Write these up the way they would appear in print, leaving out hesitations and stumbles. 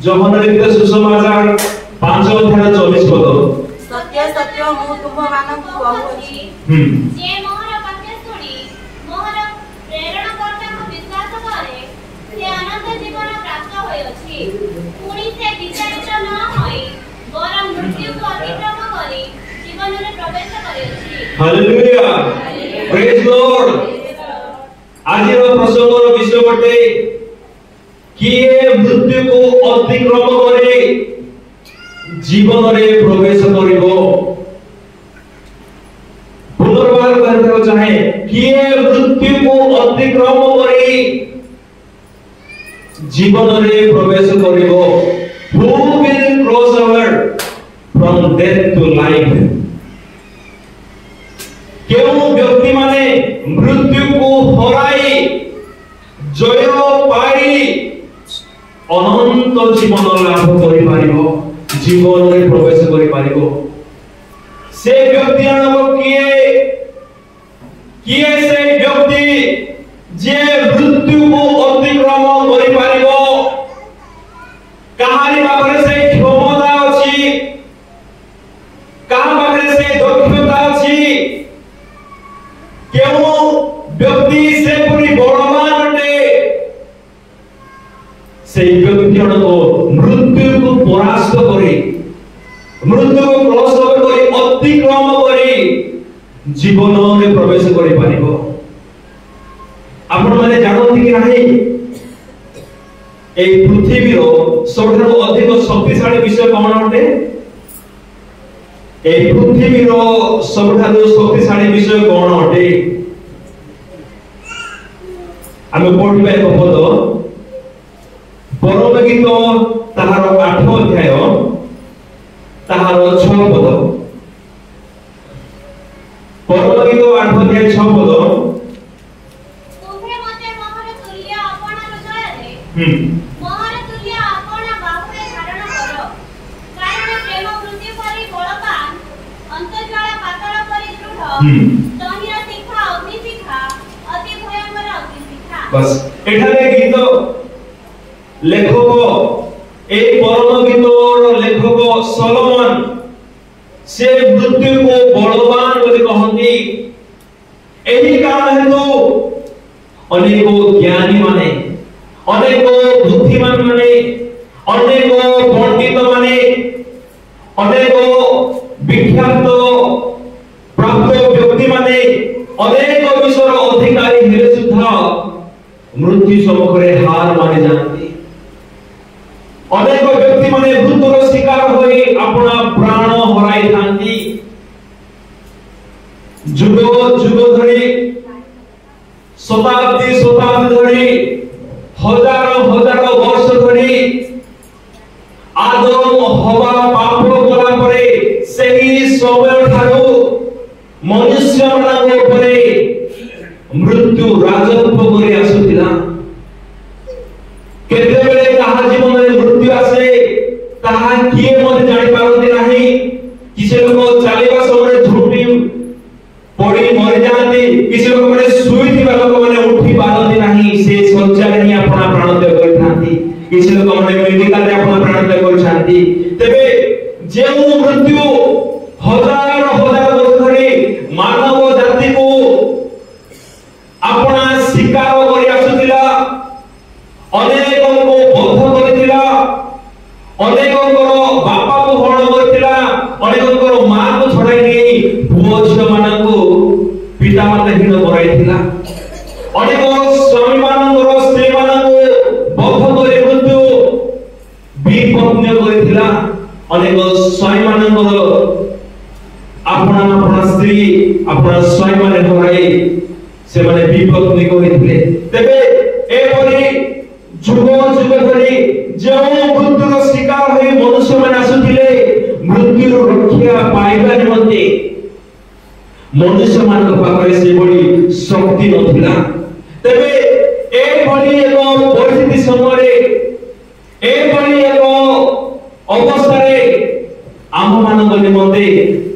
Johan लिखित सुसमाचार 5 अध्याय 24 पद सत्य सत्य मु तुमମାନଙ୍କୁ କହୁଛି जे मोहर वाक्य सुनी मोहर प्रेरणा कर्ताको विश्वास करे से अनंत जीवन प्राप्त होयछि पुणी से विचलित न होई बरं मृत्यु को अतिक्रम करी जीवन में प्रवेश करेछि। Hallelujah praise Lord. आज प्रसंगर विषय बटे किए मृत्यु को अतिक्रम करे जीवन रे प्रवेश करिवो। पुनर्बार कहते चाहे किए मृत्यु को अतिक्रम करी जीवन रे प्रवेश करिवो। Who will cross over from death to life? केउ व्यक्ति माने मृत्यु को हराई जय पाई अनंत जीवन लाभ करि पारिबो, जीवन में प्रवेश करि पारिबो। से व्यक्ति अनब किए से व्यक्ति जे मृत्यु को अतिक्रम करि पारिबो। कहानी पाखरे से क्षमता अछि, कहा पाखरे से दक्षता अछि। केउ व्यक्ति से पूरी बलवान अटे से व्यक्ति को मृत्यु को परास्त करी मृत्यु को क्रॉस ओवर करी अतिक्रम करी जीवन में प्रवेश करि पारिबो। आपण माने जानथि कि नाही ए पृथ्वी रो सबठारु अधिक शक्तिशाली विषय कोन अटे? ए पृथ्वी रो सबठारु शक्तिशाली विषय कोन अटे? आमे पढिबा एक पद परम गीत ताहार 8 अध्याय ताहार 6 पद। परम गीत 8 अध्याय 6 पद तुमे मते मोहर तुल्य अपना हृदय रे मोहर तुल्य अपना बाहुरे धारण करो कारण प्रेम मृत्यु परि बलवान अंतर्ज्वाला पाताल परि दृढ़ तहिरा शिखा अग्नि शिखा अति भयंकर अग्नि शिखा। बस एठारे गीत लेखक ए परम गीतर लेखक सलोमन से मृत्यु को बलवान बोली कहंती। एही कारण हेतु अनेक ज्ञानी माने अनेक बुद्धिमान माने अनेक पंडित माने अनेक विख्यात प्राप्त व्यक्ति माने अनेक विषयर अधिकारी हेले सुद्धा मृत्यु सम्मुखरे हार मानि जाती। अनेक व्यक्ति माने मृत्युर शिकार होई अपना प्राण हराई थांती। जुग जुग धरी शताब्दी शताब्दी धरी हजार हजार वर्ष धरी आदम हवा पाप कला परे सेही समय ठारू मनुष्य मानक उपरे मृत्यु राजत्व करि आसुतिला। केते बेले कहा जीवन में मृत्यु आसे ताहा किए मते जानि पारती नाही। किसे लोक चालीबा समय झुटी पड़ी मरि जाती, किसे लोक माने सुईथिबा लोक माने उठी पारती नाही। से संचार ही अपना प्राण त्याग करथांती, किसे लोक माने मेडिकल रे अपना प्राण त्याग करछांती। तेबे जेउ मृत्यु हजार हजार वर्ष धरि मानव जाति को अपना शिकार करि आसुतिला, अनेक को बद्ध करथिला, अनेक को बापा को हरण करथिला, अनेक को मां को छडाई नै पुओ झियो मानकु पिता माता हीन कराइथिला। अनेक स्वामी मानकर स्त्री मानकु बद्ध करि मृत्यु विपत्न्य करथिला। अनेक स्वामी मानकर अपना स्त्री अपना स्वामी माने हराई से माने विपत्न्य करथिले। तेबे ए परि जुग जुग धरी जो मृत्युर शिकार होई मनुष्य माने आसुथिले मृत्युर रक्षा पाइबा निमंते मनुष्य मान पाखरे से बड़ी शक्ति नथिला। तेबे ए बड़ी एक परिस्थिति समय ए बड़ी एक अवस्था रे आम मानक निमंते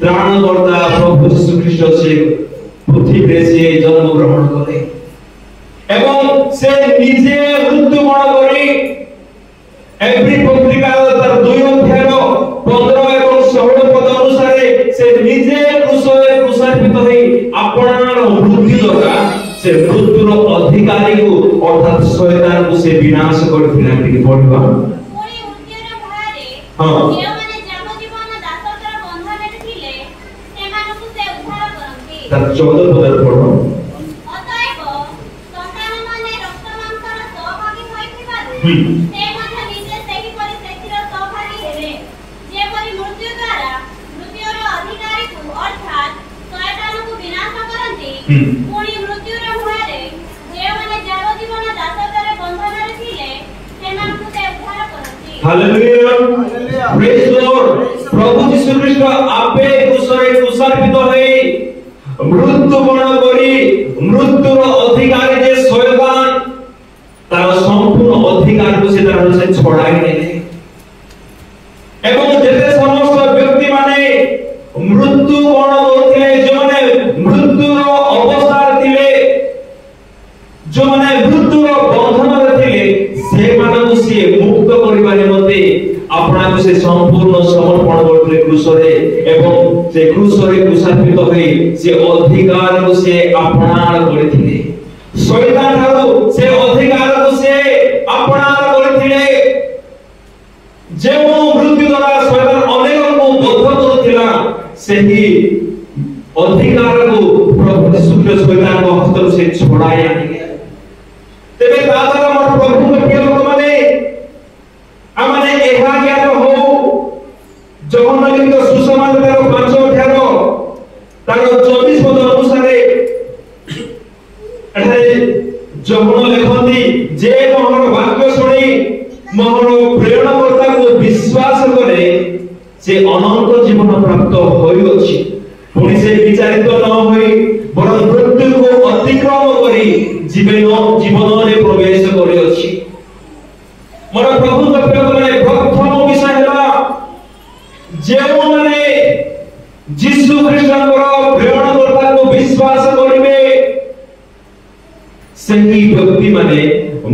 त्राणकर्ता प्रभु यीशु ख्रीष्ट से पृथ्वी रे से जन्म ग्रहण करे एवं से निजे मृत्यु बरण करी एवरी पत्रिका मृत्यु द्वारा से मृत्युर अधिकारी को अर्थात शैतान को से विनाश करथिला कि पढिबा पुणी मृत्युर भୟରେ हां जेमाने जावजीवन दासत्वर बंधନରେ ଥିଲେ ସେମାନଙ୍କୁ ସେ ଉଦ୍ଧାର କରନ୍ତି। ता 14 पद पढो ଅତଏବ ସନ୍ତାନମାନେ ରକ୍ତ ମାଂସର ସହଭାଗୀ ହୋଇଥିବାରୁ हम्म ସେ ମଧ୍ୟ ନିଜେ ସେହିପରି ସେଥିର ସହଭାଗୀ ହେବେ। ଯେପରି ମୃତ୍ୟୁ ଦ୍ୱାରା ମୃତ୍ୟୁର ଅଧିକାରୀକୁ ଅର୍ଥାତ୍ ଶୟତାନକୁ ବିନାଶ କରନ୍ତି ପୁଣି ମୃତ୍ୟୁର ଭୟରେ ଯେଉଁମାନେ ଯାବଜୀବନ ଦାସତ୍ୱର ବନ୍ଧନରେ ଥିଲେ ସେମାନଙ୍କୁ ସେ ଉଦ୍ଧାର କରନ୍ତି। हालेलुया प्रेज लॉर्ड प्रभु यीशु ख्रीष्ट आपे कुशरे कुशर्पित होई मृत्यु बर्ण करी मृत्युर अधिकारी जे शैतान तार संपूर्ण अधिकार को से तार से छड़ाई नेले एवं जेते समस्त व्यक्ति माने मृत्यु बर्ण करथिले जो माने मृत्युर अवस्था थिले जो माने मृत्युर बंधन रे थिले से मानकु से मुक्त करिबा निमते आपना को से संपूर्ण समर्पण करथिले क्रूसरे एवं से क्रूसरे कुशर्पित होई से अधिकार को से अपनार करथिले शैतान थारो से अधिकार को से अपनार करथिले जेमो मृत्यु द्वारा शैतान अनेक को बद्ध करथिला सेही अधिकार को प्रभु यीशु ख्रीष्ट शैतान को हस्त से छुड़ाई आनिले तेबे तादर हमर प्रभु के प्रिय लोक माने आमाने एहा ज्ञान हो जहन लिखित सुसमाचार 5 अध्याय तार 24 पद अनुसारे एठारे जहन लेखନ୍ତି जे मोहर वाक्य सुनी मोहर प्रेरणकर्ता को विश्वास करे से अनंत जीवन प्राप्त होई अछि पुणी से विचारित न होई बरं मृत्यु को अतिक्रम करी जीवन रे प्रवेश करी अछि मोर प्रभु के माने प्रथम विषय हला जेउ माने यीशु ख्रीष्टଙ୍କର प्रेरणकर्ता को विश्वास करिवे सेही व्यक्ति माने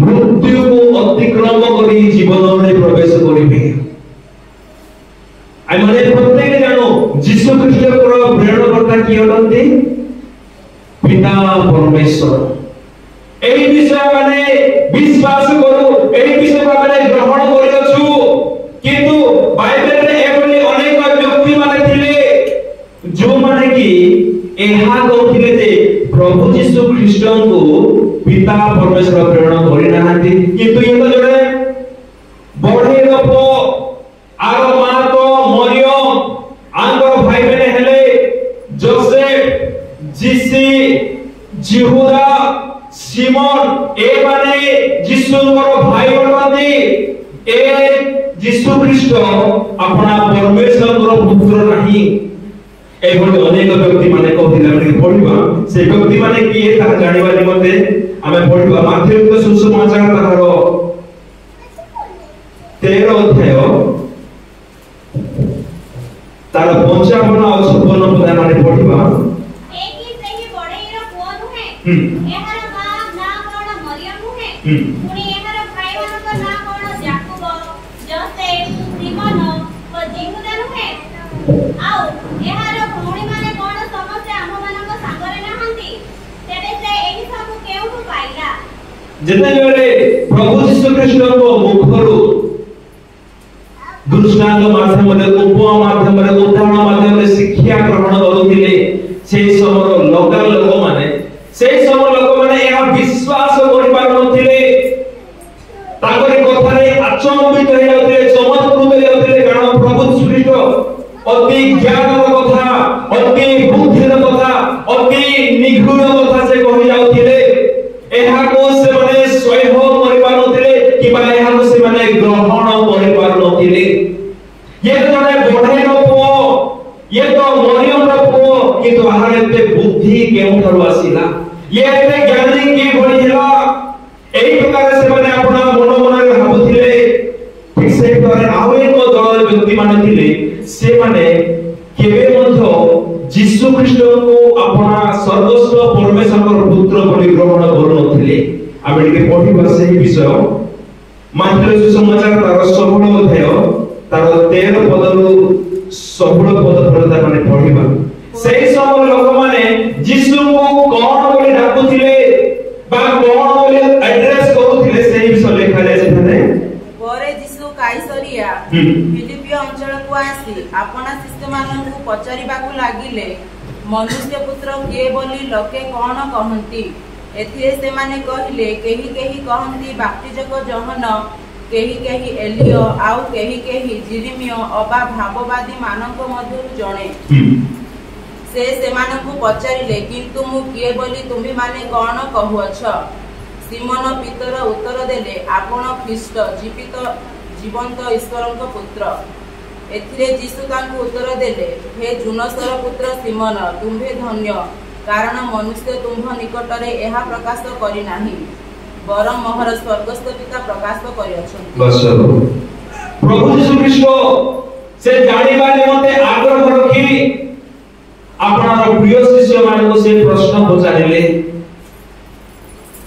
मृत्यु को अतिक्रम करी जीवन रे प्रवेश करिवे आई माने प्रत्येक जानो यीशु ख्रीष्टଙ୍କର प्रेरणकर्ता की होते पिता परमेश्वर एही विषय माने विश्वास करू एही विषय माने ग्रहण करियछु किंतु बाइबल रे एभली अनेक व्यक्ति माने थिले जो माने कि एहा कहथिले जे प्रभु यीशु ख्रीष्ट को पिता परमेश्वर प्रेरण करि नाहांती किंतु ये तो जड़े बढे गप आरो मां तो मरियम आंगर भाई बने हेले जोसेफ जीसी जिहुदा सिमोन ए माने यीशुଙ୍କର भाई बनती ए यीशु ख्रीष्ट अपना परमेश्वरଙ୍କର पुत्र नहीं एभली अनेक व्यक्ति माने कहथिले हम पढिबा से व्यक्ति माने की है ता जानिबा निमते हमें पढिबा माथ्यू के सुसमाचार तार 13 अध्याय तार 55 और 56 पद माने पढिबा एकी सेही बडेईर पुଅ नुहे एहार मां ना कोन मरियम नुहे पुणी एहार भाई मानक ना कोन याकूब जोसेफ सिमोन व जिहुदा नुहे आउ एहार भौणी माने कोन समस्त आम मानक संगरे नाहंती तेबे से एही सब केउठु पाइला जेते बेले प्रभु यीशु ख्रीष्ट को मुखरु दृष्टांत माध्यम रे उपमा माध्यम रे उदाहरण माध्यम रे शिक्षा ग्रहण करूथिले से समर लोकल लोक माने से समर लोक माने या विश्वास करि पार नथिले ताकरे कथा रे अचंबित हो जाउथिले चमत्कृत हो जाउथिले कारण प्रभु ख्रीष्ट अति ज्ञानर कथा अति बुद्धिर कथा अति निगूढ़ कथा से कहि जाउथिले एहा को से माने स्वयं करि पार नथिले कि बा एहा को से माने ग्रहण करि पार नथिले ये जने बढे न पुओ ये तो मरियम रो पुओ किंतु आहार एते बुद्धि केउठारु आसीला ये एते ज्ञानी के भଳି ହେଲା एही प्रकार से माने अपना मन मन रे भाबुथिले ठीक से करे आउ एक दल व्यक्ति माने थिले से माने केबे मध्य यीशु ख्रीष्ट को अपना सर्वस्व परमेश्वर पुत्र बोली ग्रहण करू नथिले आबे के पढिबा सेही विषय मात्र सुसमाचार तार 16 अध्याय तार 13 पदरु 16 पद पर्यंत माने पढिबा सेही सब लोक माने यीशु को यीशु काइसरिया फिलिपी अंचल को आसी अपना शिष्य माननकु पचारिबाकु लागिले मनुष्य पुत्र किए बोली लोके कौन कहंती एथिरे से माने कहिले केही कहंती बाप्तिजक जोहन केही एलियो आउ केही जिरिमियो अबा भाववादी मानक मध्यरु जणे से मानकु पचारिले किंतु मु किए बोली तुम्ही माने कौन कहुअछ सिमोन पीतर उत्तर देले आपण ख्रीष्ट जीवंत ईश्वरक पुत्र एथिरे यीशु तांकु उत्तर देले हे जुनसर पुत्र सिमोन तुम्भे धन्य कारण मनुष्य तुम्भ निकटरे एहा प्रकाश करि नाही बरम मोहर स्वर्गस्थ पिता प्रकाश करियछन्ति। प्रभु यीशु ख्रीष्ट से जानिबा निमते आग्रह रखी आपनर प्रिय शिष्य मानक से प्रश्न पचारिले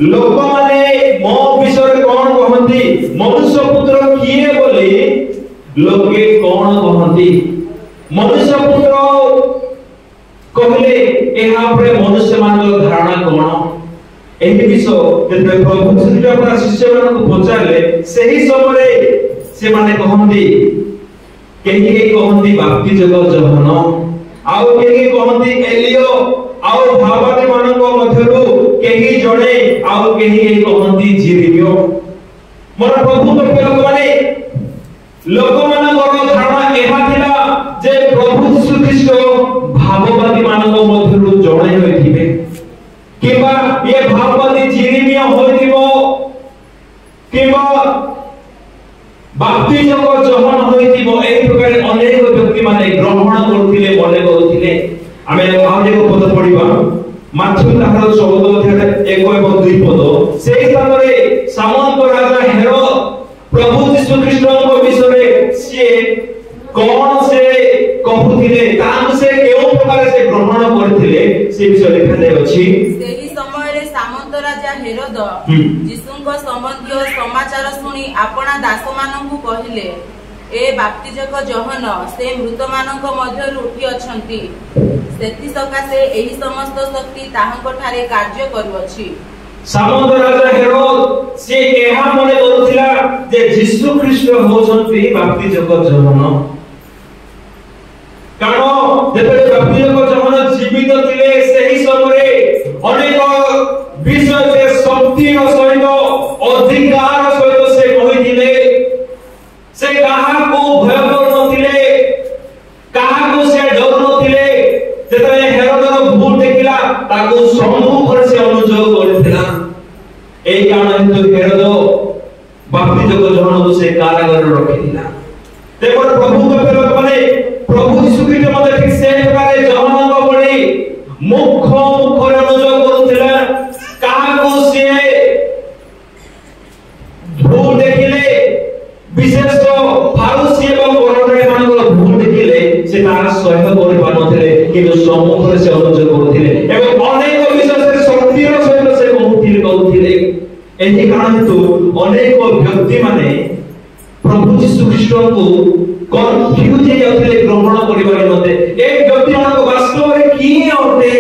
लोक माने मो विषय कोन कहंती मनुष्य पुत्र किए बोले लोके कोन कहंती मनुष्य पुत्र कहले एहा परे मनुष्य मानक धारणा कोन एही विषय जेते प्रभु श्री अपना शिष्य मानक पचारले सही समय से माने कहंती केही कहंती बाप्तिजक जोहन आउ केही कहंती एलियो आउ भाववादी मानक मध्यरु केही जणे आउ केही कहंती जिरिमियो मोर प्रभु के लोक माने लोक मानकर धारणा एहा थिला जे प्रभु यीशु ख्रीष्ट भाववादी मानक मध्यरु जणे होइथिबे किबा ये भाववादी जिरिमियो होइथिबो किबा बाप्तिजक जोहन होइथिबो एही प्रकार अनेक व्यक्ति माने ग्रहण करथिले मने करथिले आमे आउजे पद पढिबा माथ्यू ताहार 14 अध्याय 1 एवं 2 पद सेही स्थान रे सामंत राजा हेरोद प्रभु यीशु ख्रीष्टଙ୍କ विषय से कोन से कहूथिले तांग से केउ प्रकार से ग्रहण करथिले से विषय लिखा जाय अछि सेही समय रे सामंत राजा हेरोद यीशुଙ୍କ संबंधी समाचार सुनी आपना दास माननकु कहिले ए बाप्तिजक जोहन से मृत मानक मध्यरु उठी अछंती सेति सकासे एही समस्त शक्ति ताहंक ठारे कार्य करूअछि सामंत राजा हेरोद से एहा मने करूथिला जे यीशु ख्रीष्ट होछंती बाप्तिजक जोहन कारण जेते बाप्तिजक जोहन जीवित थिले सेही समय अनेक विषय से शक्ति सहित अधिकार सहित से कहिथिले से कहा को भय करनथिले कहा को से डर नथिले जेतरे हेरोदर भूल देखिला ताको सम्मुख से अनुजोग करथिला एई कारण हेतु हेरोद बाप्तिजक जोहन से कारागार रखिथिला तेपर प्रभु के लोक माने प्रभु यीशु ख्रीष्ट मते ठीक से प्रकार जोहन को बड़ी मुख अनुजोग करथिला कहा को से भूल देखिले विशेष फारूसी एवं बरोडे मानकर भूल देखिले से तार सहयोग करि पानथिले किंतु सम्मुख से अनुजोग करथिले एवं अनेक विशेष शक्तिर सहित से कहूथिले एही कारण हेतु अनेक व्यक्ति माने प्रभु यीशु ख्रीष्ट को कन्फ्यूज हे जाउथिले ग्रहण करिबार निमते एक व्यक्ति मानक वास्तव में किए होते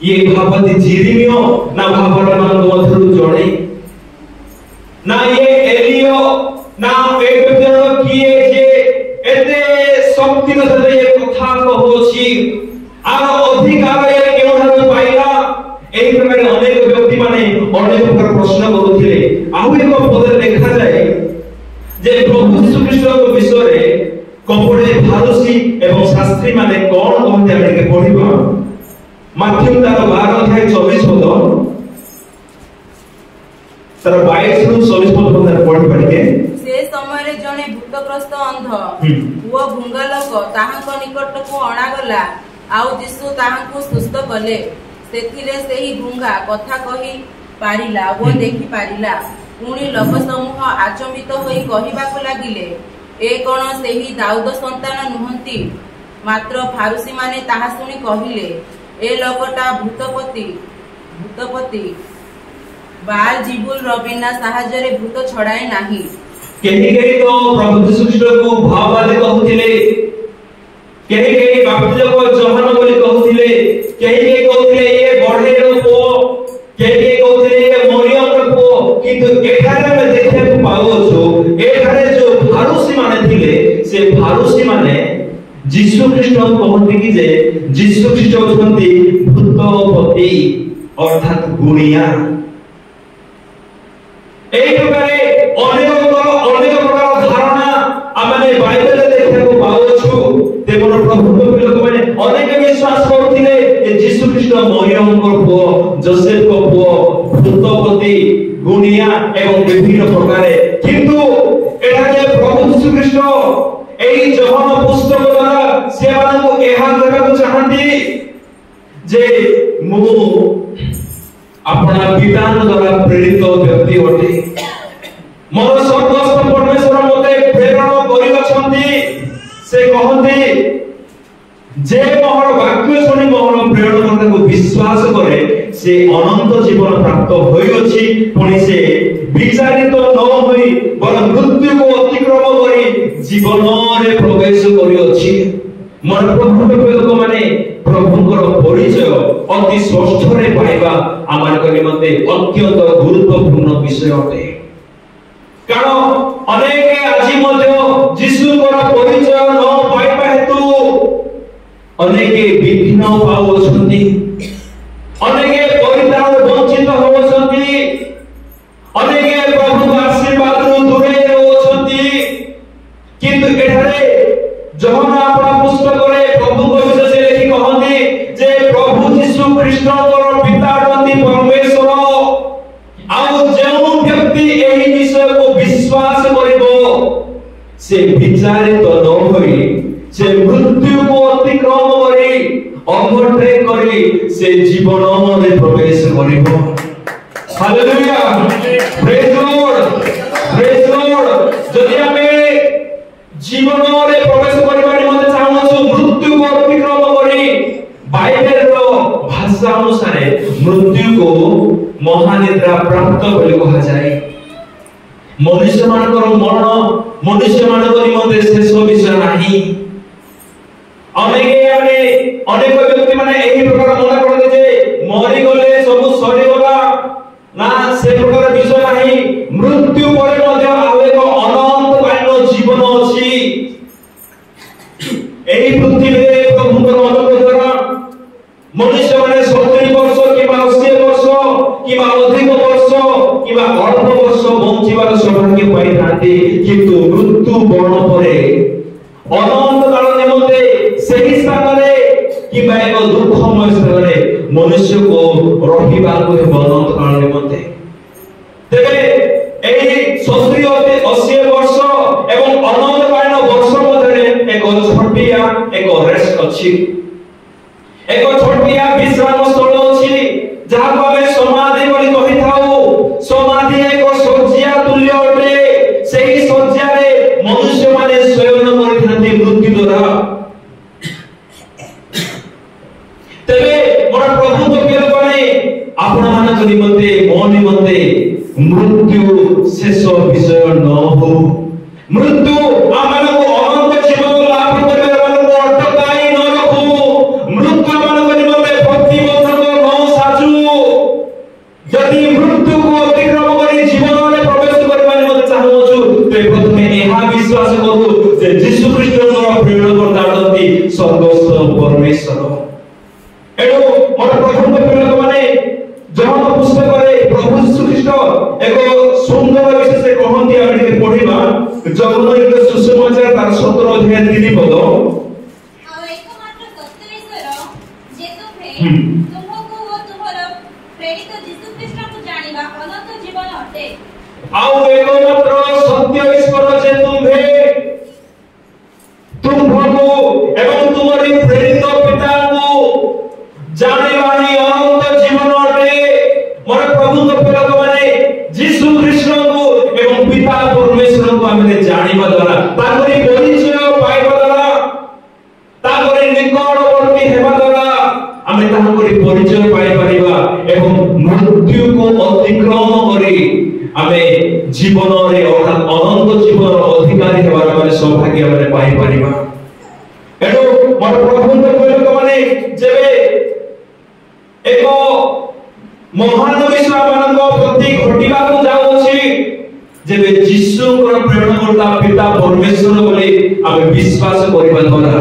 ये भाववादी जिरिमियो ना भाववादी मानक मध्यरु जणे ना ये एलियो ना एक व्यक्ति किए जे एते शक्ति न सते ये कथा कहूछि आर अधिकार ये केउठारु पाइला एही प्रकार अनेक व्यक्ति माने अनेक प्रकार प्रश्न करूथिले आउ एक पद देखा जाय जे प्रभु यीशु ख्रीष्टक विषय रे कपड़े फारूसी एवं शास्त्री माने कोन कहते हम के पढिबा माथ्यू तार 12 अध्याय 24 पद तर 22 रु 24 पद पढि पढिके से समय रे जने भूतग्रस्त अंध वो भुंगा लोक ताहांक निकट को अणा गला आउ यीशु ताहांकु सुस्थ कले सेथिरे सेही भुंगा कथा कहि पारिला वो देखि पारिला पुणी लोक समूह आचंबित होई कहिबाकु लागिले ए कोन सेही दाऊद संतान नुहंती मात्र फारूसी माने ताहा सुनी कहिले ए लोकटा भूतपति बाल जीबुल रबिना साहाଯ୍ୟ रे भूत छड़ाए नाही केही तो प्रभु यीशु ख्रीष्ट को भाववादी कहउथिले केही बाप्तिजक जोहन बोली कहउथिले केही कहउथिले ये बढेर पो केही कहउथिले ये मरियम रो पो किंतु एठारे में देखै पाउछु एठारे से फारूसी माने जीशु ख्रीष्ट कहते कि जे जीशु ख्रीष्ट होती भूतपति अर्थात गुणिया। एक प्रकार अनेक प्रकार धारणा आमे बाइबल देखा पाउछु। तेमन प्रभु लोक माने अनेक विश्वास करथिले जे जीशु ख्रीष्ट मरियम को पुओ, जोसेफ को पुओ, भूतपति गुणिया एवं विभिन्न प्रकार। किंतु एठारे प्रभु जीशु ख्रीष्ट एई जहन पुस्तक द्वारा सेମାନଙ୍କୁ ଏହା କହିବାକୁ ଚାହାନ୍ତି ଯେ ମୁଁ अपना पिताଙ୍କ द्वारा प्रेरित व्यक्ति अटे। मोर स्वर्गस्थ परमेश्वर मते प्रेरण करिवछन्ति। से कहते जे मोर वाक्य शुणी मोर प्रेरण करताको विश्वास करे से अनंत जीवन प्राप्त होइछि। पुणी से विचारित न होई बरं मृत्यु को अतिक्रम करी जीवन रे प्रवेश करिअछि। मोर प्रभु लोक माने प्रभुଙ୍କର परिचय अति स्पष्ट रे पाइबा आमानक निमंते अत्यंत गुरुत्वपूर्ण विषय अटे। कारण अनेक आज मध्य जीशुଙ୍କର परिचय न पाइबा हेतु अनेक विघ्न पाउछन्ति, अनेक परित्राण वंचित होछन्ति, अनेक प्रभु आशीर्वाद दूरे रहछन्ति। किंतु एठारे जहन आपण पुस्तक रे प्रभु को विषय लिखि कहନ୍ତି जे प्रभु जीशु कृष्णଙ୍କର पिता अटନ୍ତି परमेश्वर। आउ जेउ व्यक्ति एही विषय को विश्वास करिवो से विचारित न होई से मृत्यु को अतिक्रम करी ओवरटेक करी से जीवन रे प्रवेश करिवो। Hallelujah, praise Lord, praise Lord. जदि हमें जीवन रे प्रवेश करबा निमंते चाहूछु मृत्यु को अतिक्रम करी बाइबल रो भाषा अनुसार मृत्यु को महानिद्रा प्राप्त बोली कहा जाए। मनुष्य मानकर मरण मनुष्य मानकर निमंते शेष विषय नाही। अनेक व्यक्ति माने एही प्रकार मना करते जे मरि गले सब सरी गला ना, से प्रकार विषय नाही। मृत्यु परे मध्ये आउ एक अनंत कालीन जीवन अछि। एही पृथ्वी रे प्रभुଙ୍କର अनुग्रह द्वारा मनुष्य माने 70 वर्ष किबा 80 वर्ष किबा अधिक वर्ष किबा अल्प वर्ष बंचिबार सौभाग्य पाइथांती। किंतु मृत्यु बर्ण परे अनंत काल निमंते सही स्थान रे किबा एक दुःखमय स्थान रे मनुष्य को रहिबाको हे अनंत काल निमंते। तेबे एही 70-80 वर्ष एवं अनंत कालीन वर्ष मध्ये एक छोटिया एक रेस्ट अछि, एक छोटिया विश्राम स्थल अछि जहाँ को हमें समाधि बोली कहि थाउ। समाधि एक शଯ୍या तुल्य अटे। सेही शଯ୍या रे मनुष्य माने शयन करिथांती मृत्यु द्वारा। तेबे मोर प्रभु तो केल पाने आपण मानक निमंते मो निमंते मृत्यु शेष विषय न हो। मृत्यु आमानक अनंत जीवन लाभ करबे मानक अटकाई न रखु। मृत्यु मानक निमंते प्रतिबंधक न साजु। यदि मृत्यु को अतिक्रम करी जीवन रे प्रवेश करबा निमंते चाहूछु ते प्रथमे एहा विश्वास करू जे यीशु ख्रीष्टଙ୍କର प्रेरण करता अटନ୍ତି स्वर्गस्थ परमेश्वर। एडो मोर प्रभु लोक माने जहन पुस्तक रे प्रभु यीशु ख्रीष्ट एक सुंदर विषय से कहନ୍ତି आमे टिके पढिबा। जगन एक सुसमाचार तार 17 अध्याय 3 पद। आ एकमात्र सत्येश्वर जे तुमको ओ तुमर प्रेरित यीशु ख्रीष्ट को जानिबा अनंत जीवन अटे। आउ एकमात्र सत्य ईश्वर जे तुमको एवं तुम्हारी प्रेरित पिता को जानिबानी अनंत जीवन अटे। मोर प्रभु लोक माने यीशु कृष्ण को एवं पिता परमेश्वर को हमें जानिबा द्वारा ताकरी परिचय पाइबा द्वारा ताकरी निकटवर्ती हेबा द्वारा हमें ताकरी परिचय पाइ परिबा एवं मृत्यु को अतिक्रम करी हमें जीवन रे अनंत जीवन अधिकारी हेबार माने सौभाग्य हमें पाइ परिबा। एडो मोर प्रभु लोक माने जेबे एक महान विश्व मानक प्रति घटिबा को जाउछि जेबे यीशु को प्रेरण करता पिता परमेश्वर बोले आमे विश्वास करबा द्वारा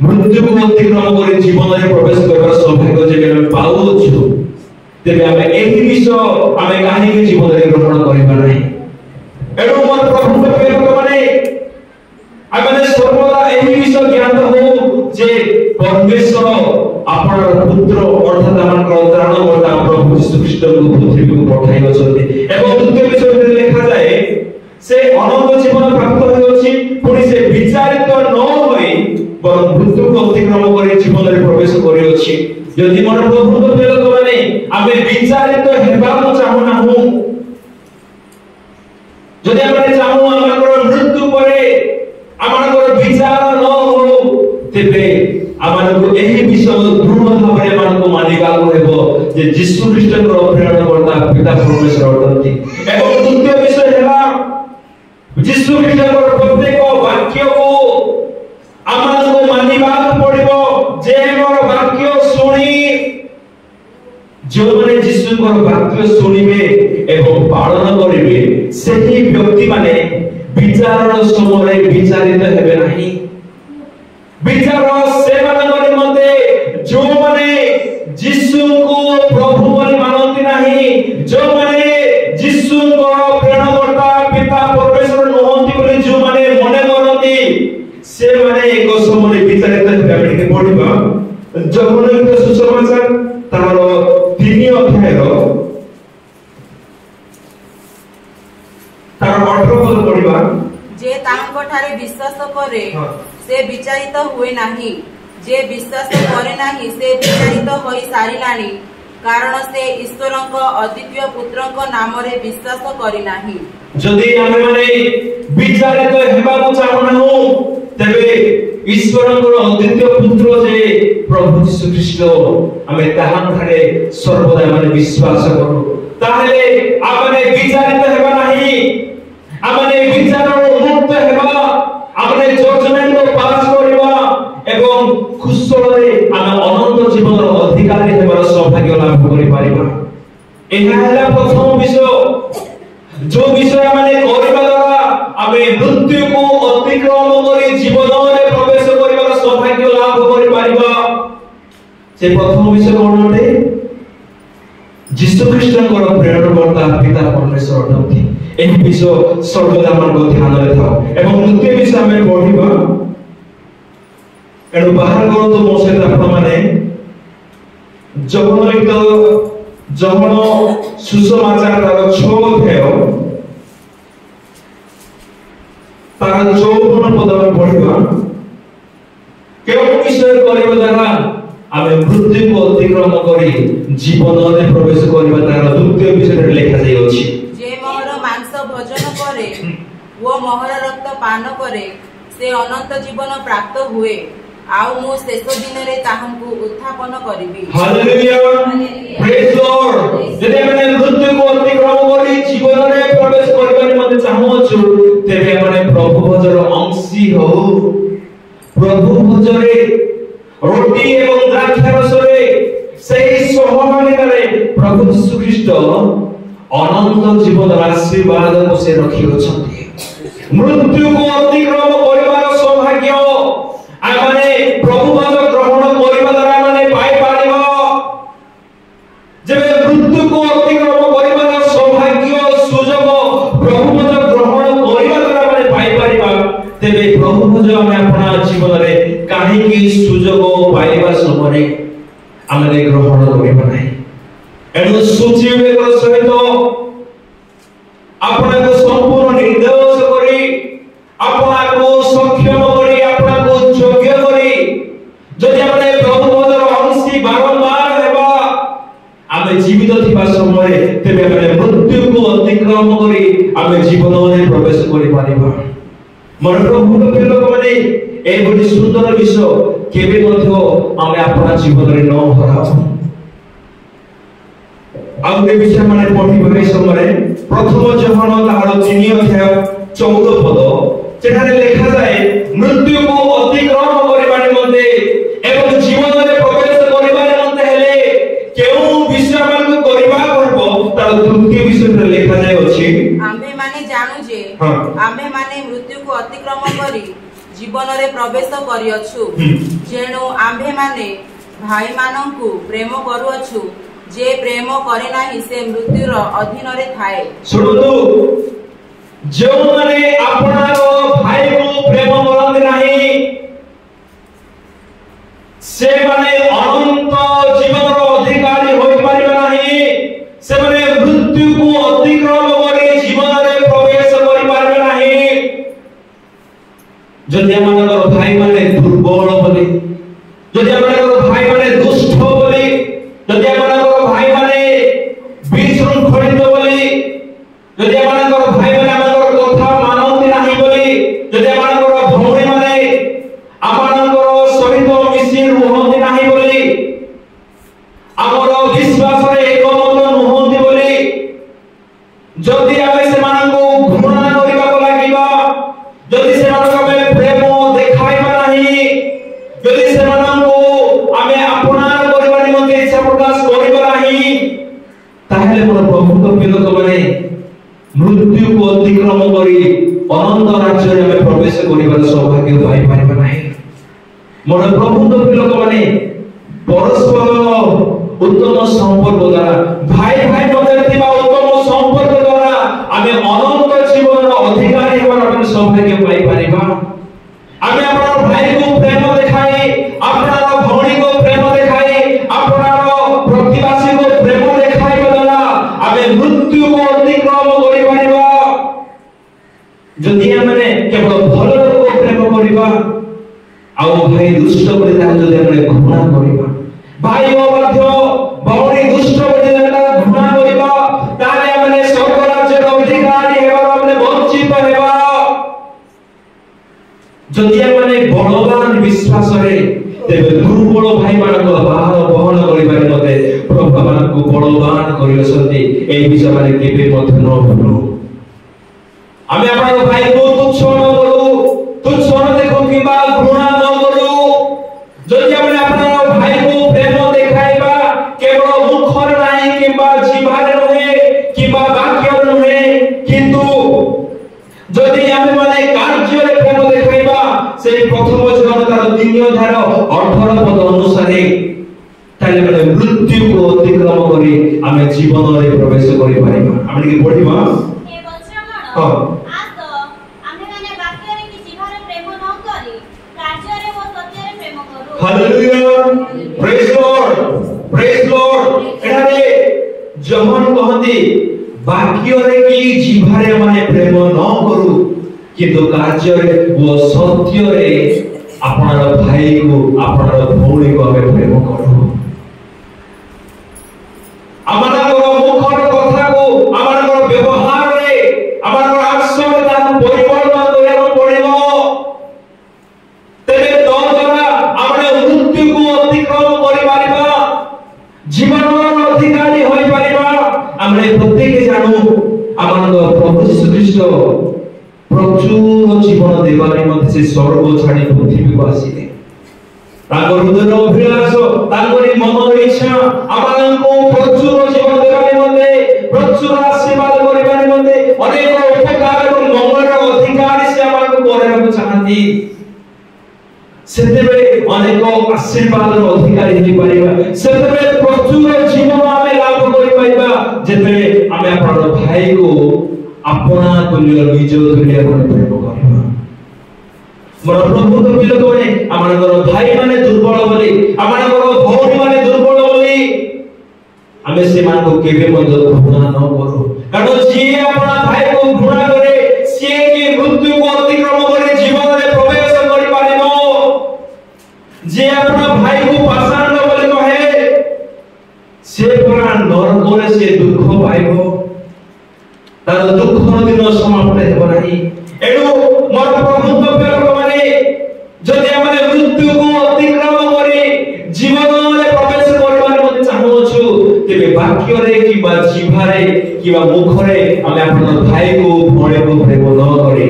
मृत्यु को अतिक्रम कर जीवन में प्रवेश करबार सौभाग्य जेबे हम पाउ छु तेबे आमे एही विषय आमे काहे के जीवन में ग्रहण करबा नहीं एणु मोर प्रभु के माने आमे सर्वदा एही विषय ज्ञान हो जे परमेश्वर आपण पुत्र अर्थात आमर त्राणकर्ता प्रभु यीशु ख्रीष्ट को पृथ्वी को पठाई अछते एवं द्वितीय विषय में लिखा जाए से अनंत जीवन प्राप्त होइछि पुनी से विचारित न होई बरं मृत्यु को अतिक्रम कर जीवन में प्रवेश करि अछि यदि मन प्रभु को लोक माने आमे विचारित हेबा चाहू ना हूं जदि आमे चाहू आमर मृत्यु परे आमर विचार न हो तेबे आमानको एही विषय दृढ़ भाबरे मानको मानिबा को हेबो जे यीशु ख्रीष्ट को प्रेरण करता पिता परमेश्वर अटंती एवं द्वितीय विषय हेला यीशु ख्रीष्ट को प्रत्येक वाक्य को आमानको मानिबा पड़िबो जे मोर वाक्य सुनी जो माने यीशु को वाक्य सुनिबे एवं पालन करिवे सेही व्यक्ति माने विचार समय विचारित हेबे नाही विचार से मानकर मते जो माने यीशु को प्रभु बोली मानती नहीं जो माने यीशु को प्रेरणकर्ता पिता परमेश्वर नहंती बोली जो माने मने करती से माने एक समय विचारित हेबे के पड़िबा जगन्नाथ सुसमाचार तार 3 अध्याय तार 18 पद पड़िबा जे तांको ठारे विश्वास करे से विचारित हुए नाही जे विश्वास करे नाही से विचारित होई सारिलानी कारण से ईश्वरक अद्वितीय पुत्रक नाम रे विश्वास करि नाही जदि आमे माने विचारित हेबा को चाहू तबे ईश्वरक अद्वितीय पुत्र जे प्रभु यीशु ख्रीष्ट आमे ताहां ठारे सर्वदा माने विश्वास करू ताहेले आमे विचारित हेबा नाही आमे विचार मुक्त हेबा आमे जजमेंट को पास करबा एवं खुशरे आमे अनंत जीवन अधिकारी हेबार सौभाग्य लाभ करि पारिबा एहा हैला प्रथम विषय जो विषय माने करबा द्वारा आमे मृत्यु को अतिक्रम करि जीवन में प्रवेश करिबार सौभाग्य लाभ करि पारिबा से प्रथम विषय कोन अटे यीशु ख्रीष्ट को प्रेरण करता पिता परमेश्वर अटंती एही विषय सर्वदा मन को ध्यान रे थाओ एवं द्वितीय विषय में पढ़िबा एनु बाहर करो तो मो से आपण माने जहन सुसमाचार तार 6 अध्याय तार 54 पद में पढ़िबा केवल विषय करिबा द्वारा आमे मृत्यु को अतिक्रम करी जीवन में प्रवेश करिबा तार द्वितीय विषय लिखा जाय अछि जे मोहर मांस भोजन करे वो मोहर रक्त पान करे से अनंत जीवन प्राप्त हुए आउ मो शेष दिन रे ताहंकु उत्थापन करिबी हालेलुया प्रेज लॉर्ड जदि माने मृत्यु को अतिक्रम करी जीवन में प्रवेश करिबा मते चाहू छु तेबे माने प्रभु भोजर अंशी हो प्रभु भोजरे रोटी एवं द्राक्षारस रे सेही सहभागिता रे प्रभु यीशु ख्रीष्ट अनंत जीवन आशीर्वाद को से रखी अछंती मृत्यु को अतिक्रम करिबार सौभाग्य आमाने प्रभु भज ग्रहण करिबा द्वारा माने पाई पारिबो जेबे मृत्यु को अतिक्रम करिबार सौभाग्य सुजोग प्रभु भज ग्रहण करिबा द्वारा माने पाई पारिबा तेबे प्रभु भज आमे अपना जीवन रे काहे की सुजोग पाइबा समय आमे ग्रहण करिबा नाही एनु सुचिवेकर सहित अपना को संपूर्ण निर्दोष करी अपना को सक्षम करी अपना को योग्य करी जदि अपने प्रभु भजर अंशी बारंबार हेबा आमे जीवित थिबा समय तेबे आमे मृत्यु को अतिक्रम करी आमे जीवन में प्रवेश करि पारिबा मन प्रभु के लोक माने ए बड़ी सुंदर विषय केबे मध्य आमे अपना जीवन रे न हराऊ आउ ए विषय माने पढ़ी बगे समय प्रथम जहन तार 3 अध्याय 14 पद जेठारे लिखा जाए मृत्यु को अतिक्रम करिबा निमंते एवं जीवन में प्रवेश करिबा निमंते हेले केउ विषय मान को करिबा कहबो तार द्वितीय विषय रे लिखा जाय अछि आमे माने को अतिक्रम करी जीवन रे प्रवेश करियछु जेणु आम्भे माने भाई मानंकु प्रेम करूअछु जे प्रेम करे नाही से मृत्युर अधीन रे थाए। सुनतु जो माने आपनारो भाई को प्रेम करते नाही से माने अनंत जीवन रो अधिकारी होई परिबे नाही से माने मृत्यु को अतिक्रम करी जीवन रे प्रवेश करि परिबे नाही। जदि हमर भाई माने दुर्बल बोली जदि हमर भाई माने दुष्ट बोली जदि हमर भाई माने विशृंखलित बोली जदि हमर भाई माने हमर कथा मानती नाही बोली जदि हमर भौणी माने हमर सहित मिसी रुहती नाही बोली हमर विश्वास रे एकमत नुहती बोली जदि आमे से मानकु घृणा करिबा को लागिबा जदि से मानकु आमे प्रेम देखाइबा नाही जदि से मानकु आमे अपनार करिबा निमंते इच्छा प्रकाश करिबा नाही ताहेले मोर प्रभु तो पिलक माने मृत्यु को अतिक्रम करी अनंत राज्य रे आमे प्रवेश करिबार सौभाग्य पाइ पारिबा नाही। मोर प्रभु तो पिलक माने परस्पर उत्तम संपर्क द्वारा भाई भाई मध्य थिबा उत्तम संपर्क द्वारा आमे अनंत जीवन रो अधिकारी हेबार आमे सौभाग्य पाइ पारिबा। आमे आपन भाई को प्रेम देखाई आपनार भौणी को प्रेम देखाई आपनार प्रतिवासी को प्रेम देखाई द्वारा आमे मृत्यु को अतिक्रम करि पारिबा। जदि आमे केवल भल लोक को प्रेम करिबा आउ भाई दुष्ट बोली ताके जदि आमे घृणा करिबा भाई ओ मध्य भौणी दुष्ट बोली ताके घृणा करिबा ताले आमे स्वर्ग राज्य रो अधिकारी हेबार आमे वंचित हेबा। जदि आमे बलवान विश्वास रे तेबे दुर्बल भाई मानक बाहर बहन करिबार मते प्रभु मानक बलवान करिसथि एई विषय माने केबे मते न भूलु। आमे आपन भाई को तुच्छ न करू तुच्छ न देखो किबा घृणा न करू जदि आमे आपन भाई को प्रेम देखाइबा केवल मुखर नाही किबा जीवारे नहे किबा वाक्य नहे किंतु जदि आमे माने कार्य रे प्रेम देखाइबा से प्रथम वचन तार 3 अध्याय 18 पद अनुसार ताले माने मृत्यु को अतिक्रम करी आमे जीवन रे प्रवेश करि पारिबा। आमे के पढिबा हे वज्रगण हां आज आमे माने वाक्य रे कि जीवारे प्रेम न करी कार्य रे वो सत्य रे प्रेम करू। हालेलुया प्रेज लॉर्ड एठारे जमन कहंती वाक्य रे कि जीवारे माने प्रेम न करू किंतु कार्य रे वो सत्य रे आपनार भाई को आपनार भौणी को आमे प्रेम करू। আমাদের মুখর কথাকু আমাদের ব্যবহারে আমাদের আচরণে তার পরিবর্তন করিବାକୁ পড়িব তেবে তদ্বারা আমরা মৃত্যুକୁ অতিক্রম করিপারিবা জীবনর অধিকারী হইপারিবা। আমরা প্রত্যেকে জানু আমাদের প্রভু যীশু খ্রিস্ট প্রচুর জীবন দেবার মধ্যে সে স্বর্গ ছাড়ি পৃথিবীକୁ আসিলে तांगर हृदय अभिलाष तांगरी मनर इच्छा आमानंको प्रचुर जीवन देबानि मते प्रचुर आशीर्वाद करिबानि मते अनेक उपकार एवं मंगलर अधिकारी से आमानको करेबाको चाहନ୍ତି सेतेबे अनेक आशीर्वादर अधिकारी होई परिबा सेतेबे प्रचुर जीवन आमे लाभ करि पाइबा जेते आमे आपन भाई को अपना तुल्य निज तुल्य प्रेम करिबा। मोर प्रभु तो पिलक माने आमानकर भाई माने दुर्बल बोली आमानकर भौणी माने दुर्बल बोली आमे से मान को केबे मध्य घृणा न करू कारण जे अपना भाई को घृणा करे से के मृत्यु को अतिक्रम करे जीवन रे प्रवेश करि पारिबो जे अपना भाई को पाषाण बोली कहे से पूरा नरक रे से दुख पाइबो तार दुख दिन समाप्त हेबो नाही। एणु मोर प्रभु तो पिलक माने जदि आमे मृत्यु को अतिक्रम करी जीवन रे प्रवेश करबार मते चाहूछु तेबे वाक्य रे किबा जीवा रे किबा मुख रे आमे आपन भाई को भौणी को प्रेम न करी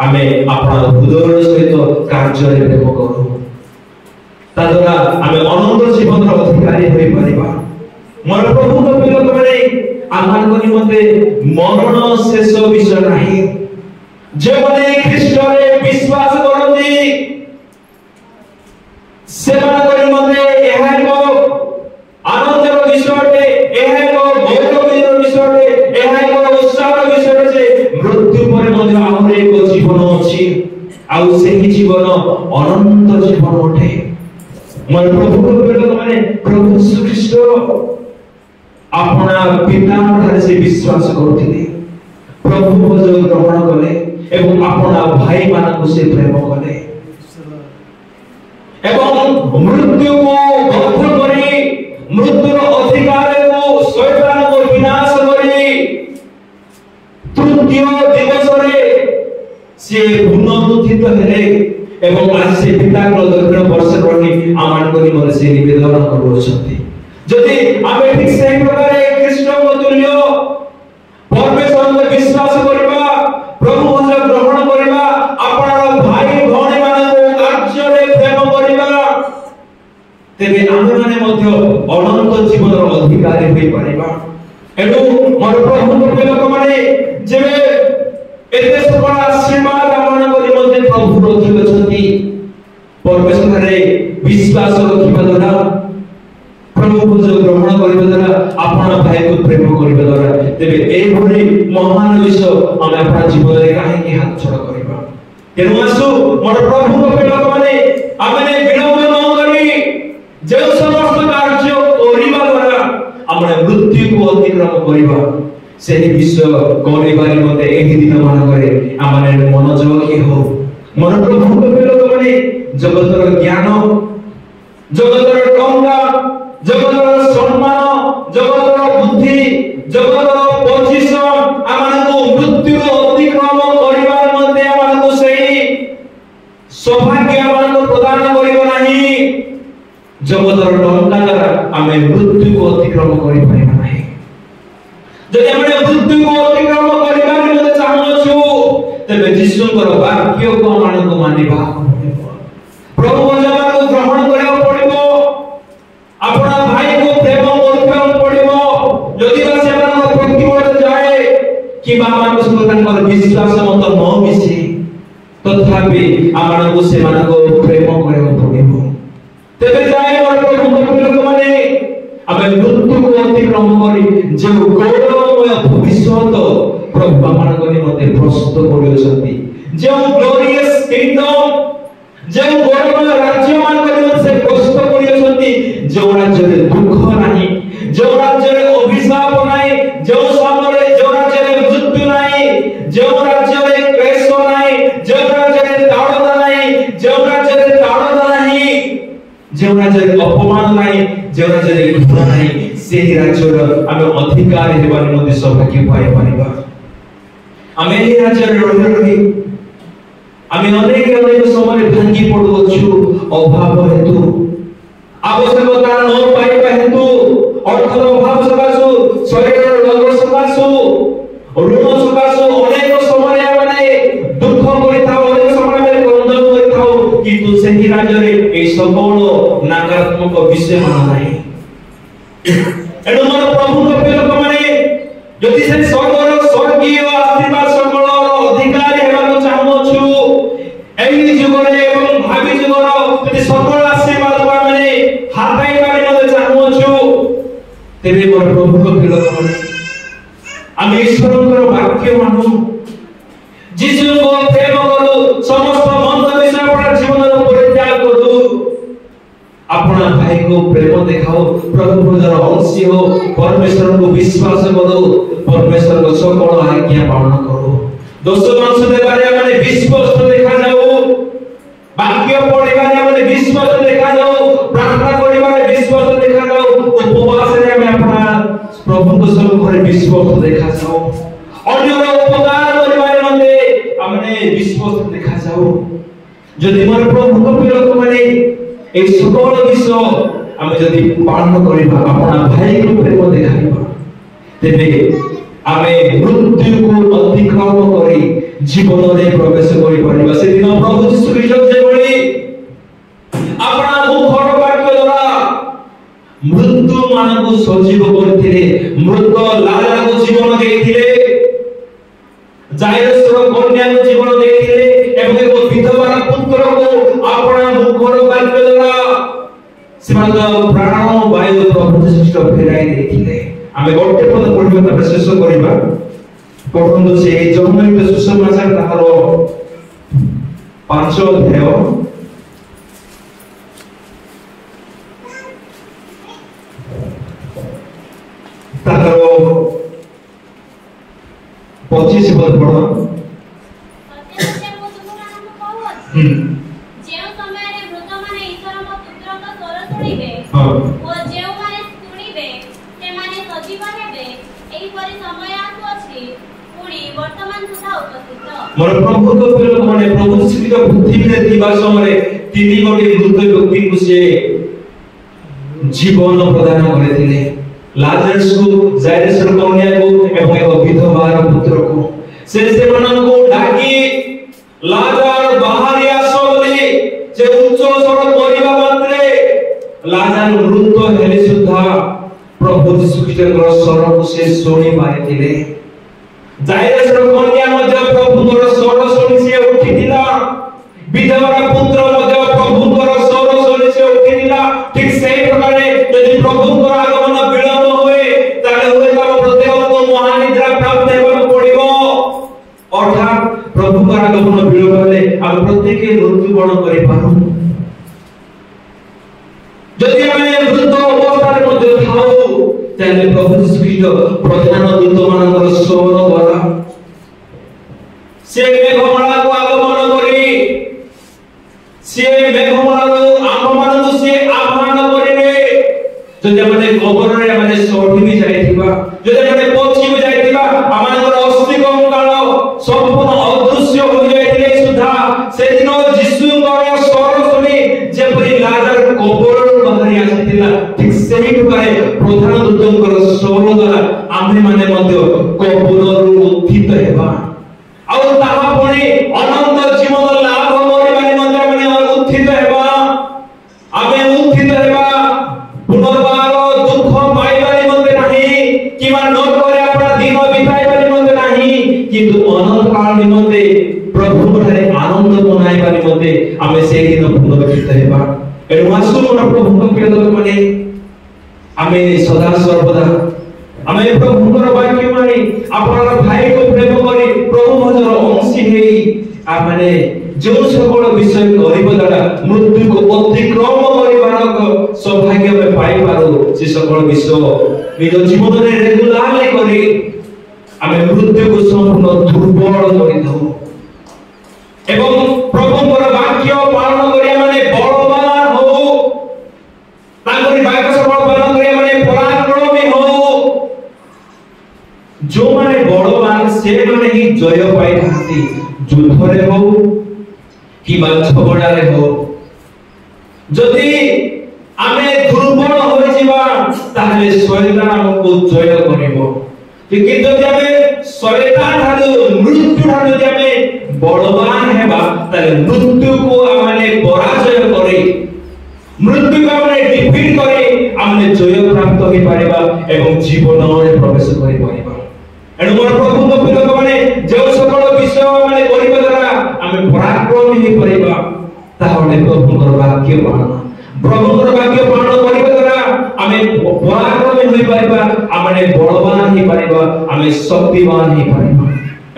आमे आपन हृदय सहित कार्य रे प्रेम करू ताद्वारा आमे अनंत जीवन रो अधिकारी होई परिबा। मोर प्रभु तो पिलक माने आमानक निमते मरण शेष विषय नाही जेमने ख्रीष्ट रे विश्वास करती सेमानकर मते एहा एक आनंदर विषयटे एहा एक गौरवपूर्ण विषयटे एहा एक उत्साहर विषय जे मृत्यु पर मते आहुर एक जीवन अछि आउ सेही जीवन अनंत जीवन अटे मोर प्रभु को माने प्रभु यीशु ख्रीष्ट अपना पिता ठारे से विश्वास करथिले प्रभु भजन ग्रहण कले एवं अपना भाई मानक से प्रेम कले एवं मृत्यु को बद्ध करी मृत्युर अधिकार को शैतान को विनाश करी तृतीय दिवस रे से पुनरुत्थित हेले एवं आज से पिता को दक्षिण वर्ष रही आमान को निमन से निवेदन करूछथि जदि आमे ठीक सही प्रकार ख्रीष्ट को तुल्य परमेश्वर में विश्वास करबा प्रभु वचन ग्रहण करबा अपन भाई भौणी मानको कार्य रे प्रेम करबा तेबे आमे माने मध्य अनंत जीवनर अधिकारी होई परिबा एनु मोर प्रभु को लोक माने जेबे एते सबा आशीर्वाद आमान को निमन प्रभु रखि अछंती परमेश्वर रे विश्वास रखिबा द्वारा प्रभु को ग्रहण करबा द्वारा अपन भाई को प्रेम करबा द्वारा तेबे ए भली महान विषय हम अपन जीवन रे काहे के हाथ छोड़ करबा तेनु आसु मोर प्रभु को लोक माने आमे विलंब न करी जे समस्त कार्य करबा द्वारा हमरे मृत्यु को अतिक्रम करबा सेही विषय करबारी मते एही दिन मान करे आमे मनोजग के हो मोर प्रभु को लोक माने जगतर ज्ञान जगतर टंका जगतर सम्मान जगतर बुद्धि जगतर पोजिशन आमानको मृत्यु अतिक्रम करिबार मध्ये आमानको सेही सौभाग्य आमानको प्रदान करिबो नाही जगतर टंका द्वारा आमे मृत्यु को अतिक्रम करि पाइबा नाही जदि आमे मृत्यु को अतिक्रम करिबार मध्ये चाहछु तबे यीशुଙ୍କର वाक्य को आमानको मानिबा प्रभु वचन को ग्रहण करियो पड़िबो अपना भाई को प्रेम करबा पड़िबो यदि सेमान प्रतिबोध जाए कि बामान सुतनकर विश्वास मत न मिसी तथापि आमान को सेमान को प्रेम करबा पड़िबो तेबे जाय मोर प्रभु लोक माने आमे मृत्यु को अतिक्रम करी जे गौरवमय भविष्यत प्रभु आमान को निमते प्रस्तुत करिसथि जे ग्लोरियस किंगडम जे गौरवमय राज्य मान करियो से प्रस्तुत करिसथि जो राज्य रे दुख नाही जो राज्य रे अभिशाप नाही जो सामरे जो राज्य रे मृत्यु नाही जो राज्य रे क्लेश नाही जो राज्य रे ताड़ना नाही जो राज्य रे ताड़ना नाही जो राज्य रे अपमान नाही जो राज्य रे घृणा नाही सेही राज्य रे आमे अधिकार हेबार मध्ये सौभाग्य पाइ परिबा आमे एही राज्य रे रहि आमे अनेक समय भांगी पडुछु अभाव हेतु आवश्यकता न पाइबा हेतु अर्थर अभाव सकासु शरीरर रोग सकासु ऋण सकासु अनेक समय माने दुख करिथाओ अनेक समय में क्रंदन करिथाओ किंतु सेही राज्य रे ए सकल नकारात्मक विषय मान नाही एनु मन प्रभु को लोक माने यदि से स्वर्गीय आशीर्वाद सकल अधिकारी हेबाक चाहछु एही जुगरे एवं भावी जुगर यदि सकल आशीर्वाद माने हाथाई माने मते चाहछु तेबे मोर प्रभु को लोक माने आमे ईश्वरकर वाक्य मानु जीसु को प्रेम करू समस्त मंद विषय पर जीवन रो परित्याग करू अपना भाई को प्रेम देखाओ प्रभु जर अंशी हो परमेश्वर को विश्वास करो परमेश्वर को सकल आज्ञा पालन करो दोष वंश देबारे माने विश्वास देखा जाओ वाक्य पढ़िबारे माने विश्वास देखा जाओ प्रार्थना करिबारे विश्वास देखा जाओ उपवास रे हम अपना प्रभु को सम्मुख रे विश्वास देखा जाओ अन्य उपकार करिबारे माने हमने विश्वास देखा जाओ जदि मोर प्रभु को लोक माने ए सकल विषय हम जदि पालन करिबा अपना भाई को प्रेम देखाइबा तेबे आमे मृत्यु को अतिक्रम करी जीवन रे प्रवेश करि परिबा से दिन प्रभु यीशु ख्रीष्ट जे बळी अपना मुखर वाक्य द्वारा मृत्यु मानकु सजीव करथिले मृत लाला को जीवन देथिले जायरस रो कन्या को जीवन अपना मुखर वाक्य द्वारा सेमान प्राण वायु प्रभु श्रेष्ठ फेराई देथिले आमे गोटे पद पढिबा तबे शेष करिबा पढंदो से जन्मित सुसमाचार ताहारो 5 अध्याय ताहारो 25 पद पढो जेउ समय रे वृद्ध माने ईश्वर पुत्र का स्वर सुनिबे ओ जेउ माने सुनिबे ते माने सजीव हेबे एही परि समय आसु अछि पुणी वर्तमान सुधा उपस्थित मोर प्रभु तो फिर माने प्रभु श्री का पृथ्वी रे दिवा समय तीन गोटे वृद्ध व्यक्ति को से जीवन प्रदान करथिले लाजरस को जायरस कन्या को एवं एक विधवार पुत्र को से मानन को डाकी लाजार बाहरी आसो बोली जे उच्च स्वर करिबा मात्रे लाजार मृत हेले सुद्धा प्रभु यीशु ख्रीष्टकर स्वर को से सुनि पाइथिले जायरस कन्या मध्य प्रभुकर स्वर सुनि से उठिथिला विधवार पुत्र मध्य प्रभुकर स्वर सुनि से उठिथिला ठीक सेही प्रकार यदि प्रभुकर आगमन विलंब होए ताले होए तब प्रत्येक को महानिद्रा प्राप्त हेबाक पड़िबो अर्थात प्रभु का आगमन विलंब हेले हम प्रत्येक मृत्युवरण करि पारु जदि हमें मृत अवस्था मध्ये थाउ ताले प्रभु श्रीकृष्ण प्रधान दूत मानकर स्वर द्वारा से मेघमाला को आगमन करी से मेघमाला आम मानक से आह्वान करिवे जदि माने कबर रे माने सोठी भी जाइथिबा जदि माने पक्षी भी जाइथिबा आमानकर अस्थि कंकाल संपूर्ण अदृश्य हो जाइथिले सुधा से दिन यीशुଙ୍କର स्वर सुनी जेपरि लाजर कबर बाहरी आसिथिला ठीक सेही प्रकार प्रधान दूतଙ୍କର स्वर द्वारा आम्हे माने मध्य कबरରୁ उत्थित हेबा ଆଉ ତାହା ପୁଣି ଅନନ୍ତ ଜୀବନ ଲାଭ କରିବା ନିମନ୍ତେ ଆମେ उत्थित हेबा ଆମେ उत्थित हेबा पुनर्बार दुख पाइबा निमंते नाही किबा नरकरे अपना दिन बिताइबा निमंते नाही किंतु अनंत काल निमंते प्रभु ठारे आनंद मनाइबा निमंते आमे से दिन पुनर्जीवित हेबा एनु आसु मोर प्रभु प्रिय लोक माने आमे सदा सर्वदा आमे प्रभुकर वाक्य मानि आपन भाई को प्रेम करी प्रभु मजर अंशी हेई आ माने जो सकल विषय करिब द्वारा मृत्यु को अतिक्रम करिबार सौभाग्य में पाई पारो से सकल विषय निज जीवन रे रेगुलारली करी आमे मृत्यु को संपूर्ण दुर्बल करि दो एवं प्रभुकर वाक्य पालन करिया माने बलवान हो तांकरी वाक्य सब पालन करिया माने पराक्रमी हो जो माने बलवान से माने ही जय पाई थांती युद्ध रे हो कि झगड़ा रे हो जदि आमे दुर्बल होई जिबा ताले शैतान हमको जय करिवो कि जदि आमे शैतान थारु मृत्यु थारु जदि आमे बलवान हेबा ताले मृत्यु को आमे पराजय करी मृत्यु को आमे डिफीट करी आमे जय प्राप्त होई पारिबा एवं जीवन रे प्रवेश करि पारिबा एनु मोर प्रभु को पिलक माने जो सकल विषय माने करिबा द्वारा आमे पराक्रमी हे परिबा ताहले प्रभुकर वाक्य पालन प्रभुकर वाक्य पालन करिबा द्वारा आमे पराक्रमी होई परिबा आमे बलवान हे परिबा आमे शक्तिवान हे परिबा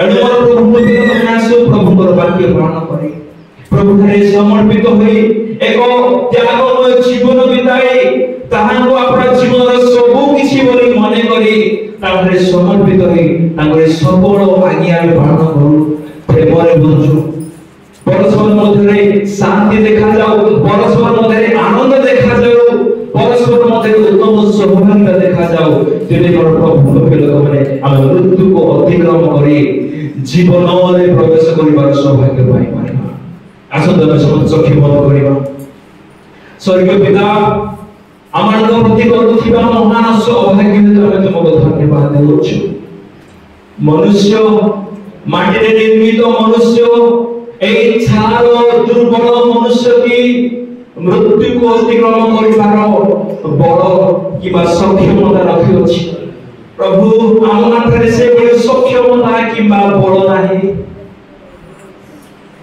एनु मोर प्रभु को पिलक माने आसु प्रभुकर वाक्य पालन करी प्रभु रे समर्पित होई एक त्यागमय जीवन बिताई ताहाको अपना जीवन रो सब किछि बोली मने करी ताहरे समर्पित होई तांगरे सकल आज्ञा पालन करू प्रेम रे बंधु परस्पर मध्य शांति देखा जाओ परस्पर मध्य आनंद देखा जाओ परस्पर मध्य उत्तम सौभाग्य देखा जाओ तेने पर प्रभु के लोक माने हम मृत्यु को अतिक्रम करी जीवन रे प्रवेश करिबार सौभाग्य पाई पारिबा आसंत में समस्त सखी मत करिबा स्वर्गीय पिता आमानक प्रति करूथिबा महान सौभाग्य हमें तुमको धन्यवाद देउछु मनुष्य माटी रे निर्मित मनुष्य एई छार दुर्बल मनुष्य की मृत्यु को अतिक्रम करिबार बल किबा सक्षमता रखि अछि प्रभु आमनाथरे से बड़ी सक्षमता किबा बल नाही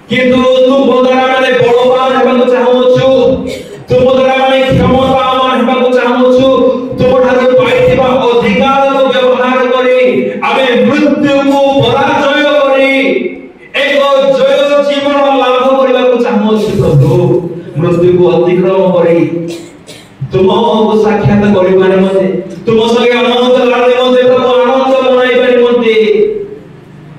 किंतु तू बदरा माने बलवान ହେବାକୁ ଚାହୁଁଛୁ, ତୁମ ଦ୍ୱାରା ଆମେ କ୍ଷମତାବାନ ହେବାକୁ ଚାହୁଁଛୁ, ତୁମଠାରୁ ପାଇଥିବା ଅଧିକାରକୁ ବ୍ୟବହାର କରି ଆମେ ମୃତ୍ୟୁକୁ ପରାଜୟ କରି ଏକ ଜୟ ଜୀବନ ଲାଭ କରିବାକୁ ଚାହୁଁଛୁ ପ୍ରଭୁ। ମୃତ୍ୟୁକୁ ଅତିକ୍ରମ କରି ତୁମକୁ ସାକ୍ଷାତ କରିବା ନିମନ୍ତେ, ତୁମ ସଙ୍ଗେ ଆନନ୍ଦ ଲାଭ ନିମନ୍ତେ, ପ୍ରଭୁ ଆନନ୍ଦ ମନାଇବା ନିମନ୍ତେ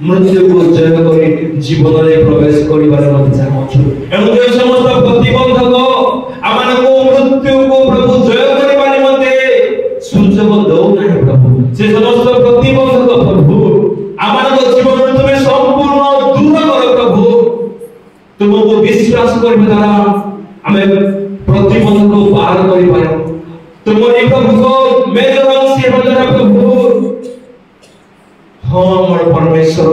ମୃତ୍ୟୁକୁ ଜୟ କରି ଜୀବନରେ ପ୍ରବେଶ କରିବାରେ ମଧ୍ୟ ଚାହୁଁଛୁ। ଏଣୁ ଯେଉଁ ସମସ୍ତ ପ୍ରତିବନ୍ଧକ ଆମମାନଙ୍କୁ ମୃତ୍ୟୁକୁ ପ୍ରଭୁ ଜୟ କରିବା ନିମନ୍ତେ ସୁଯୋଗ ଦେଉନାହିଁ ପ୍ରଭୁ, ସେ ସମସ୍ତ ପ୍ରତିବନ୍ଧକ ପ୍ରଭୁ ଆମମାନଙ୍କ ଜୀବନରେ ତୁମେ ସମ୍ପୂର୍ଣ୍ଣ ଦୂର କର ପ୍ରଭୁ। ତୁମକୁ ବିଶ୍ୱାସ କରିବା ଦ୍ୱାରା ଆମେ ପ୍ରତିବନ୍ଧକ ପାର କରିପାରିବୁ। ତୁମରି ପ୍ରଭୁଙ୍କ ମେଜର ଅଂଶୀ ହେବା ଦ୍ୱାରା ପ୍ରଭୁ, ହଁ ଆମର ପରମେଶ୍ୱର,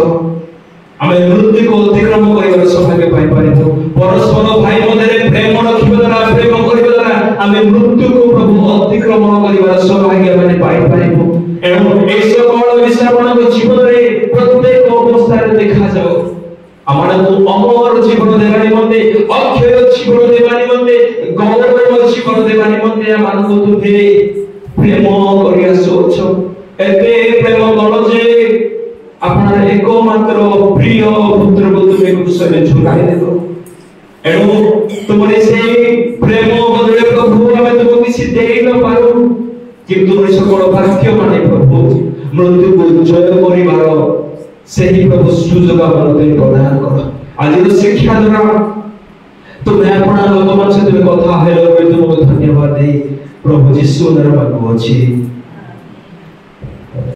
ଆମେ ମୃତ୍ୟୁକୁ ଅତିକ୍ରମ କରିବାର ସୌଭାଗ୍ୟ ପାଇପାରିବୁ। ପରସ୍ପର ଭାଇ ମଧ୍ୟରେ ପ୍ରେମ ରଖିବା ଦ୍ୱାରା, ପ୍ରେମ କରିବା ଦ୍ୱାରା ଆମେ ମୃତ୍ୟୁକୁ ପ୍ରଭୁ ଅତିକ୍ରମଣ କରିବାର ସୌଭାଗ୍ୟ ମାନେ ପାଇପାରିବୁ। ଏଣୁ ଏହି সকল ବିଷୟ ଆପଣଙ୍କ ଜୀବନରେ ପ୍ରତ୍ୟେକ ଅବସ୍ଥାରେ ଦେଖାଯାଉ। ଆମମାନଙ୍କୁ ଅମର ଜୀବନ ଦେବା ନିମନ୍ତେ, ଅକ୍ଷୟ ଜୀବନ ଦେବା ନିମନ୍ତେ, ଗୌରବ ଜୀବନ ଦେବା ନିମନ୍ତେ ଆମମାନଙ୍କୁ ତୁମେ ପ୍ରେମ କରି ଆସୁଅଛ। ଏତେ ପ୍ରେମ କର ଯେ আপনার একমাত্র প্রিয় পুত্রকে তুমি ক্রুশে ঝুলাই দেব। এণু তোমার সেই প্রেম বদলে প্রভু আমি তোমাকে কিছু দেই না পারু, কিন্তু তোমার সকল ভাগ্য মানে প্রভু মৃত্যুকে জয় করিবার সেই প্রভু সুযোগ আমাদের প্রদান কর। আজর শিক্ষা দ্বারা তুমি আপনার লোকমান সহ তুমি কথা হেলো তোমাকে ধন্যবাদ দেই প্রভু যিশু নামে মাগু ଅଛି।